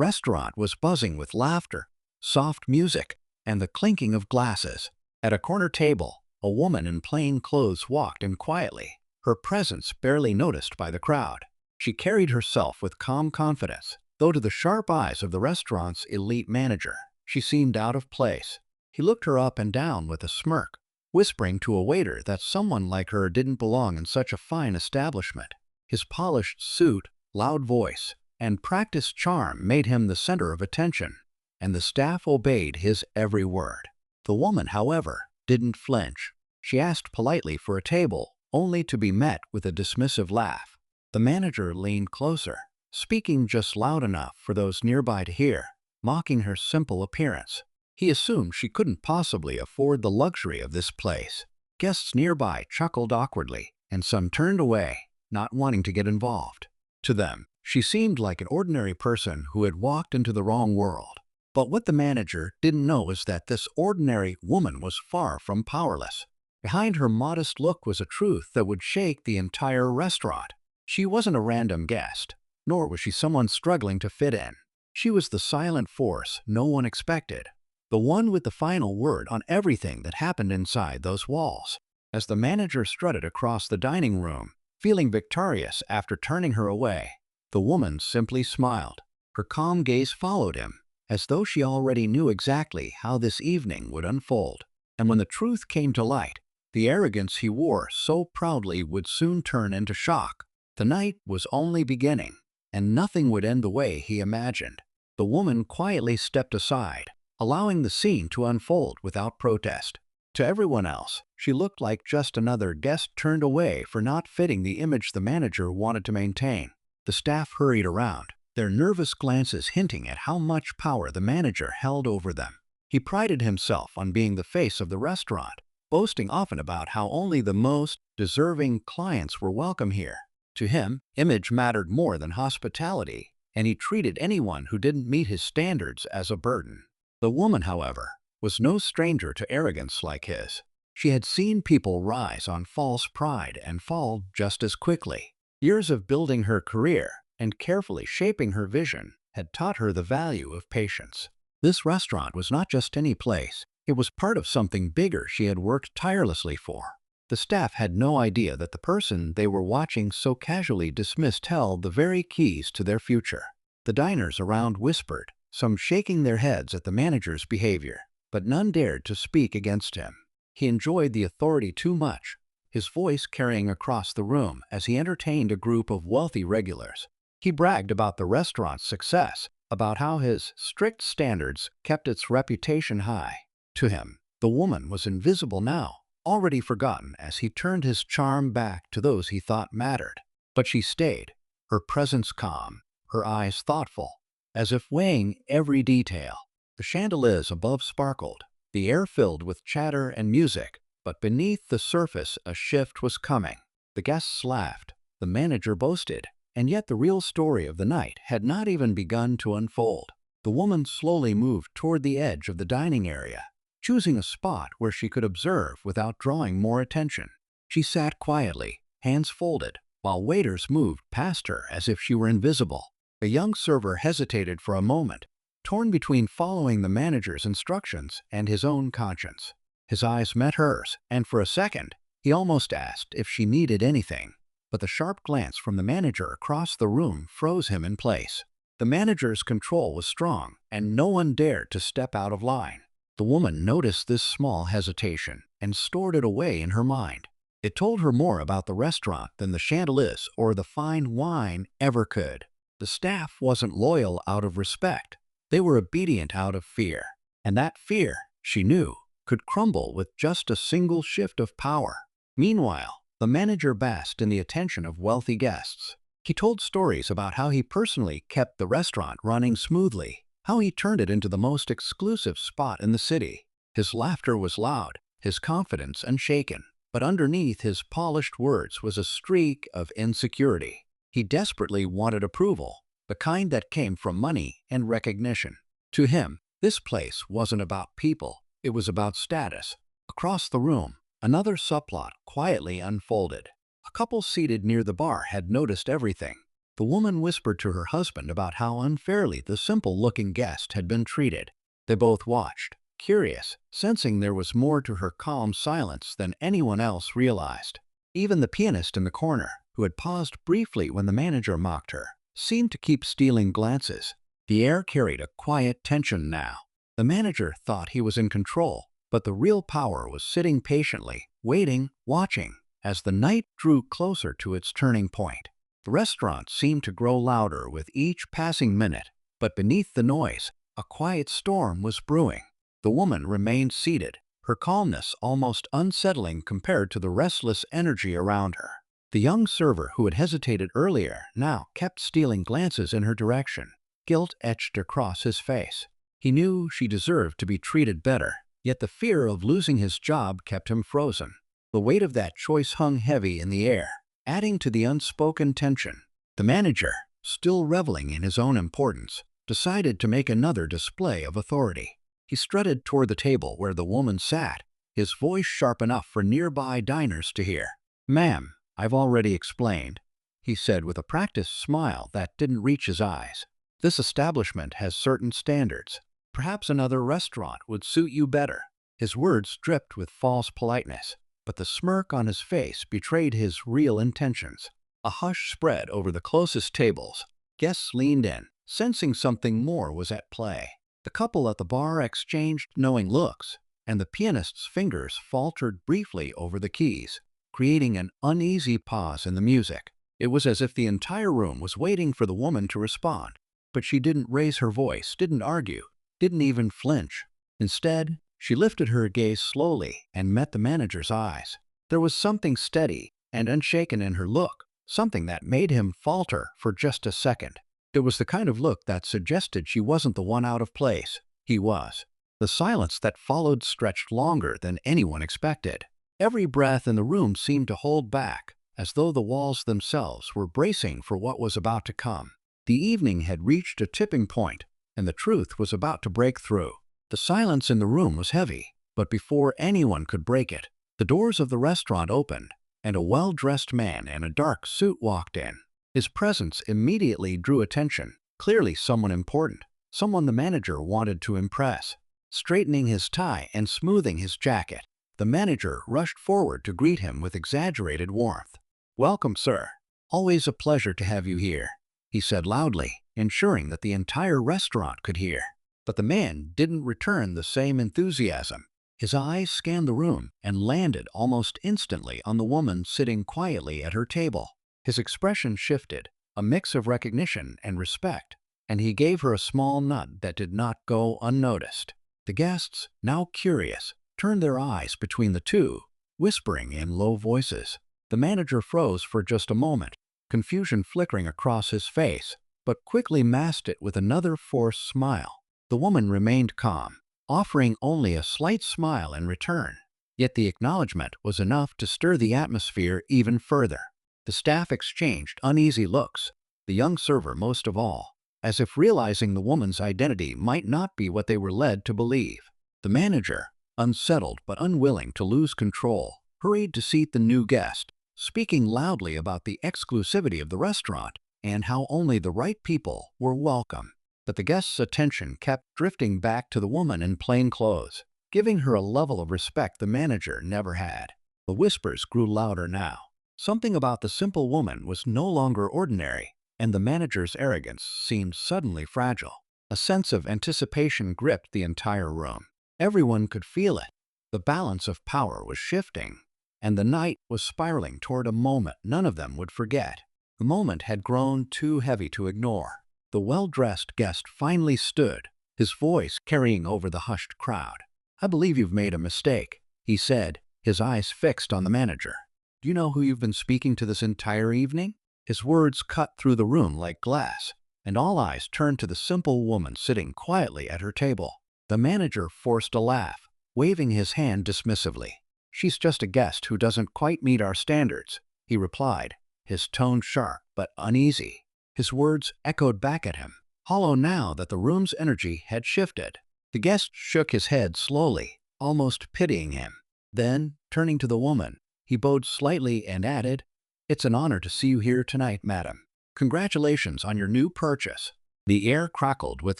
restaurant was buzzing with laughter, soft music, and the clinking of glasses. At a corner table, a woman in plain clothes walked in quietly, her presence barely noticed by the crowd. She carried herself with calm confidence, though to the sharp eyes of the restaurant's elite manager, she seemed out of place. He looked her up and down with a smirk, whispering to a waiter that someone like her didn't belong in such a fine establishment. His polished suit, loud voice, and practiced charm made him the center of attention, and the staff obeyed his every word. The woman, however, didn't flinch. She asked politely for a table, only to be met with a dismissive laugh. The manager leaned closer, speaking just loud enough for those nearby to hear, mocking her simple appearance. He assumed she couldn't possibly afford the luxury of this place. Guests nearby chuckled awkwardly, and some turned away, not wanting to get involved. To them, she seemed like an ordinary person who had walked into the wrong world. But what the manager didn't know was that this ordinary woman was far from powerless. Behind her modest look was a truth that would shake the entire restaurant. She wasn't a random guest, nor was she someone struggling to fit in. She was the silent force no one expected, the one with the final word on everything that happened inside those walls. As the manager strutted across the dining room, feeling victorious after turning her away, the woman simply smiled. Her calm gaze followed him, as though she already knew exactly how this evening would unfold. And when the truth came to light, the arrogance he wore so proudly would soon turn into shock. The night was only beginning, and nothing would end the way he imagined. The woman quietly stepped aside, allowing the scene to unfold without protest. To everyone else, she looked like just another guest turned away for not fitting the image the manager wanted to maintain. The staff hurried around, their nervous glances hinting at how much power the manager held over them. He prided himself on being the face of the restaurant, boasting often about how only the most deserving clients were welcome here. To him, image mattered more than hospitality, and he treated anyone who didn't meet his standards as a burden. The woman, however, was no stranger to arrogance like his. She had seen people rise on false pride and fall just as quickly. Years of building her career and carefully shaping her vision had taught her the value of patience. This restaurant was not just any place. It was part of something bigger she had worked tirelessly for. The staff had no idea that the person they were watching so casually dismissed held the very keys to their future. The diners around whispered, some shaking their heads at the manager's behavior, but none dared to speak against him. He enjoyed the authority too much, his voice carrying across the room as he entertained a group of wealthy regulars. He bragged about the restaurant's success, about how his strict standards kept its reputation high. To him, the woman was invisible now, already forgotten as he turned his charm back to those he thought mattered. But she stayed, her presence calm, her eyes thoughtful, as if weighing every detail. The chandeliers above sparkled, the air filled with chatter and music, but beneath the surface a shift was coming. The guests laughed, the manager boasted, and yet the real story of the night had not even begun to unfold. The woman slowly moved toward the edge of the dining area, choosing a spot where she could observe without drawing more attention. She sat quietly, hands folded, while waiters moved past her as if she were invisible. The young server hesitated for a moment, torn between following the manager's instructions and his own conscience. His eyes met hers, and for a second, he almost asked if she needed anything. But the sharp glance from the manager across the room froze him in place. The manager's control was strong, and no one dared to step out of line. The woman noticed this small hesitation and stored it away in her mind. It told her more about the restaurant than the chandeliers or the fine wine ever could. The staff wasn't loyal out of respect. They were obedient out of fear. And that fear, she knew, could crumble with just a single shift of power. Meanwhile, the manager basked in the attention of wealthy guests. He told stories about how he personally kept the restaurant running smoothly, how he turned it into the most exclusive spot in the city. His laughter was loud, his confidence unshaken, but underneath his polished words was a streak of insecurity. He desperately wanted approval, the kind that came from money and recognition. To him, this place wasn't about people, it was about status. Across the room, another subplot quietly unfolded. A couple seated near the bar had noticed everything. The woman whispered to her husband about how unfairly the simple-looking guest had been treated. They both watched, curious, sensing there was more to her calm silence than anyone else realized. Even the pianist in the corner, who had paused briefly when the manager mocked her, seemed to keep stealing glances. The air carried a quiet tension now. The manager thought he was in control, but the real power was sitting patiently, waiting, watching, as the night drew closer to its turning point. The restaurant seemed to grow louder with each passing minute, but beneath the noise, a quiet storm was brewing. The woman remained seated, her calmness almost unsettling compared to the restless energy around her. The young server who had hesitated earlier now kept stealing glances in her direction, guilt etched across his face. He knew she deserved to be treated better, yet the fear of losing his job kept him frozen. The weight of that choice hung heavy in the air, adding to the unspoken tension. The manager, still reveling in his own importance, decided to make another display of authority. He strutted toward the table where the woman sat, his voice sharp enough for nearby diners to hear. "Ma'am, I've already explained," he said with a practiced smile that didn't reach his eyes. "This establishment has certain standards. Perhaps another restaurant would suit you better." His words dripped with false politeness, but the smirk on his face betrayed his real intentions. A hush spread over the closest tables. Guests leaned in, sensing something more was at play. The couple at the bar exchanged knowing looks, and the pianist's fingers faltered briefly over the keys, creating an uneasy pause in the music. It was as if the entire room was waiting for the woman to respond, but she didn't raise her voice, didn't argue, didn't even flinch. Instead, she lifted her gaze slowly and met the manager's eyes. There was something steady and unshaken in her look, something that made him falter for just a second. It was the kind of look that suggested she wasn't the one out of place. He was. The silence that followed stretched longer than anyone expected. Every breath in the room seemed to hold back, as though the walls themselves were bracing for what was about to come. The evening had reached a tipping point, and the truth was about to break through. The silence in the room was heavy, but before anyone could break it, the doors of the restaurant opened, and a well-dressed man in a dark suit walked in. His presence immediately drew attention, clearly someone important, someone the manager wanted to impress. Straightening his tie and smoothing his jacket, the manager rushed forward to greet him with exaggerated warmth. "Welcome, sir. Always a pleasure to have you here," he said loudly, ensuring that the entire restaurant could hear. But the man didn't return the same enthusiasm. His eyes scanned the room and landed almost instantly on the woman sitting quietly at her table. His expression shifted, a mix of recognition and respect, and he gave her a small nod that did not go unnoticed. The guests, now curious, turned their eyes between the two, whispering in low voices. The manager froze for just a moment, confusion flickering across his face, but quickly masked it with another forced smile. The woman remained calm, offering only a slight smile in return. Yet the acknowledgement was enough to stir the atmosphere even further. The staff exchanged uneasy looks, the young server most of all, as if realizing the woman's identity might not be what they were led to believe. The manager, unsettled but unwilling to lose control, hurried to seat the new guest, speaking loudly about the exclusivity of the restaurant and how only the right people were welcome. But the guest's attention kept drifting back to the woman in plain clothes, giving her a level of respect the manager never had. The whispers grew louder now. Something about the simple woman was no longer ordinary, and the manager's arrogance seemed suddenly fragile. A sense of anticipation gripped the entire room. Everyone could feel it. The balance of power was shifting, and the night was spiraling toward a moment none of them would forget. The moment had grown too heavy to ignore. The well-dressed guest finally stood, his voice carrying over the hushed crowd. "I believe you've made a mistake," he said, his eyes fixed on the manager. "Do you know who you've been speaking to this entire evening?" His words cut through the room like glass, and all eyes turned to the simple woman sitting quietly at her table. The manager forced a laugh, waving his hand dismissively. "She's just a guest who doesn't quite meet our standards," he replied, his tone sharp but uneasy. His words echoed back at him, hollow now that the room's energy had shifted. The guest shook his head slowly, almost pitying him. Then, turning to the woman, he bowed slightly and added, "It's an honor to see you here tonight, madam." Congratulations on your new purchase." The air crackled with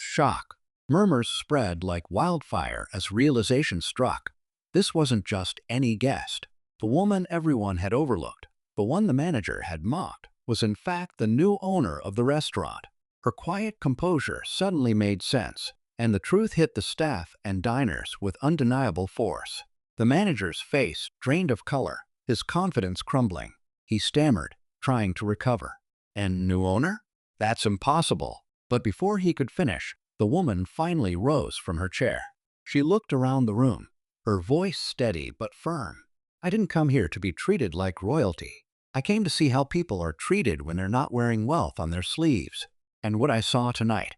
shock. Murmurs spread like wildfire as realization struck. This wasn't just any guest. The woman everyone had overlooked, the one the manager had mocked, was in fact the new owner of the restaurant. Her quiet composure suddenly made sense, and the truth hit the staff and diners with undeniable force. The manager's face drained of color, his confidence crumbling. He stammered, trying to recover. "And new owner? That's impossible." But before he could finish, the woman finally rose from her chair. She looked around the room, her voice steady but firm. "I didn't come here to be treated like royalty. I came to see how people are treated when they're not wearing wealth on their sleeves. And what I saw tonight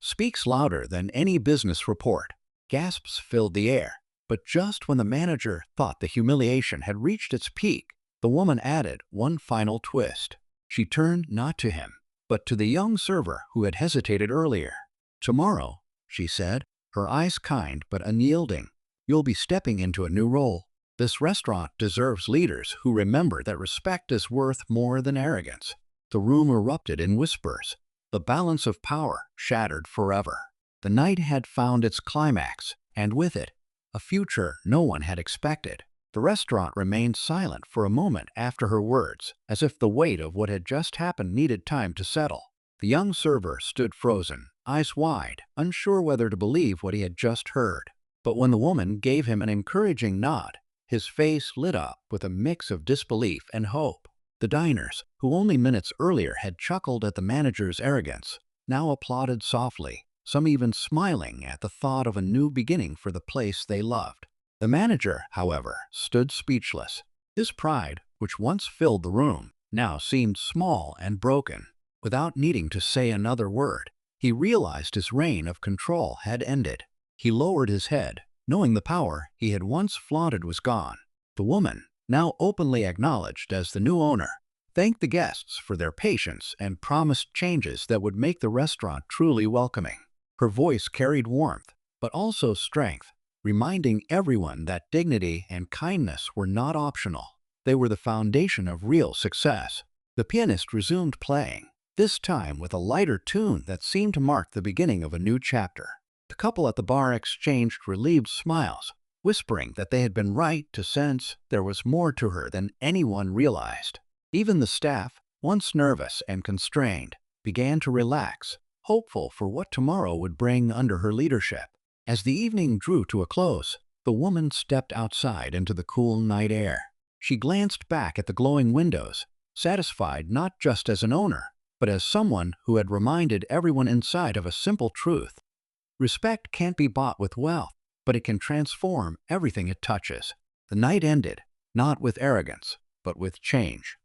speaks louder than any business report." Gasps filled the air, but just when the manager thought the humiliation had reached its peak, the woman added one final twist. She turned not to him, but to the young server who had hesitated earlier. "Tomorrow," she said, her eyes kind but unyielding, "you'll be stepping into a new role. This restaurant deserves leaders who remember that respect is worth more than arrogance." The room erupted in whispers. The balance of power shattered forever. The night had found its climax, and with it, a future no one had expected. The restaurant remained silent for a moment after her words, as if the weight of what had just happened needed time to settle. The young server stood frozen, eyes wide, unsure whether to believe what he had just heard. But when the woman gave him an encouraging nod, his face lit up with a mix of disbelief and hope. The diners, who only minutes earlier had chuckled at the manager's arrogance, now applauded softly, some even smiling at the thought of a new beginning for the place they loved. The manager, however, stood speechless. His pride, which once filled the room, now seemed small and broken. Without needing to say another word, he realized his reign of control had ended. He lowered his head, knowing the power he had once flaunted was gone. The woman, now openly acknowledged as the new owner, thanked the guests for their patience and promised changes that would make the restaurant truly welcoming. Her voice carried warmth, but also strength, reminding everyone that dignity and kindness were not optional. They were the foundation of real success. The pianist resumed playing, this time with a lighter tune that seemed to mark the beginning of a new chapter. The couple at the bar exchanged relieved smiles, whispering that they had been right to sense there was more to her than anyone realized. Even the staff, once nervous and constrained, began to relax, hopeful for what tomorrow would bring under her leadership. As the evening drew to a close, the woman stepped outside into the cool night air. She glanced back at the glowing windows, satisfied not just as an owner, but as someone who had reminded everyone inside of a simple truth. Respect can't be bought with wealth, but it can transform everything it touches. The night ended, not with arrogance, but with change.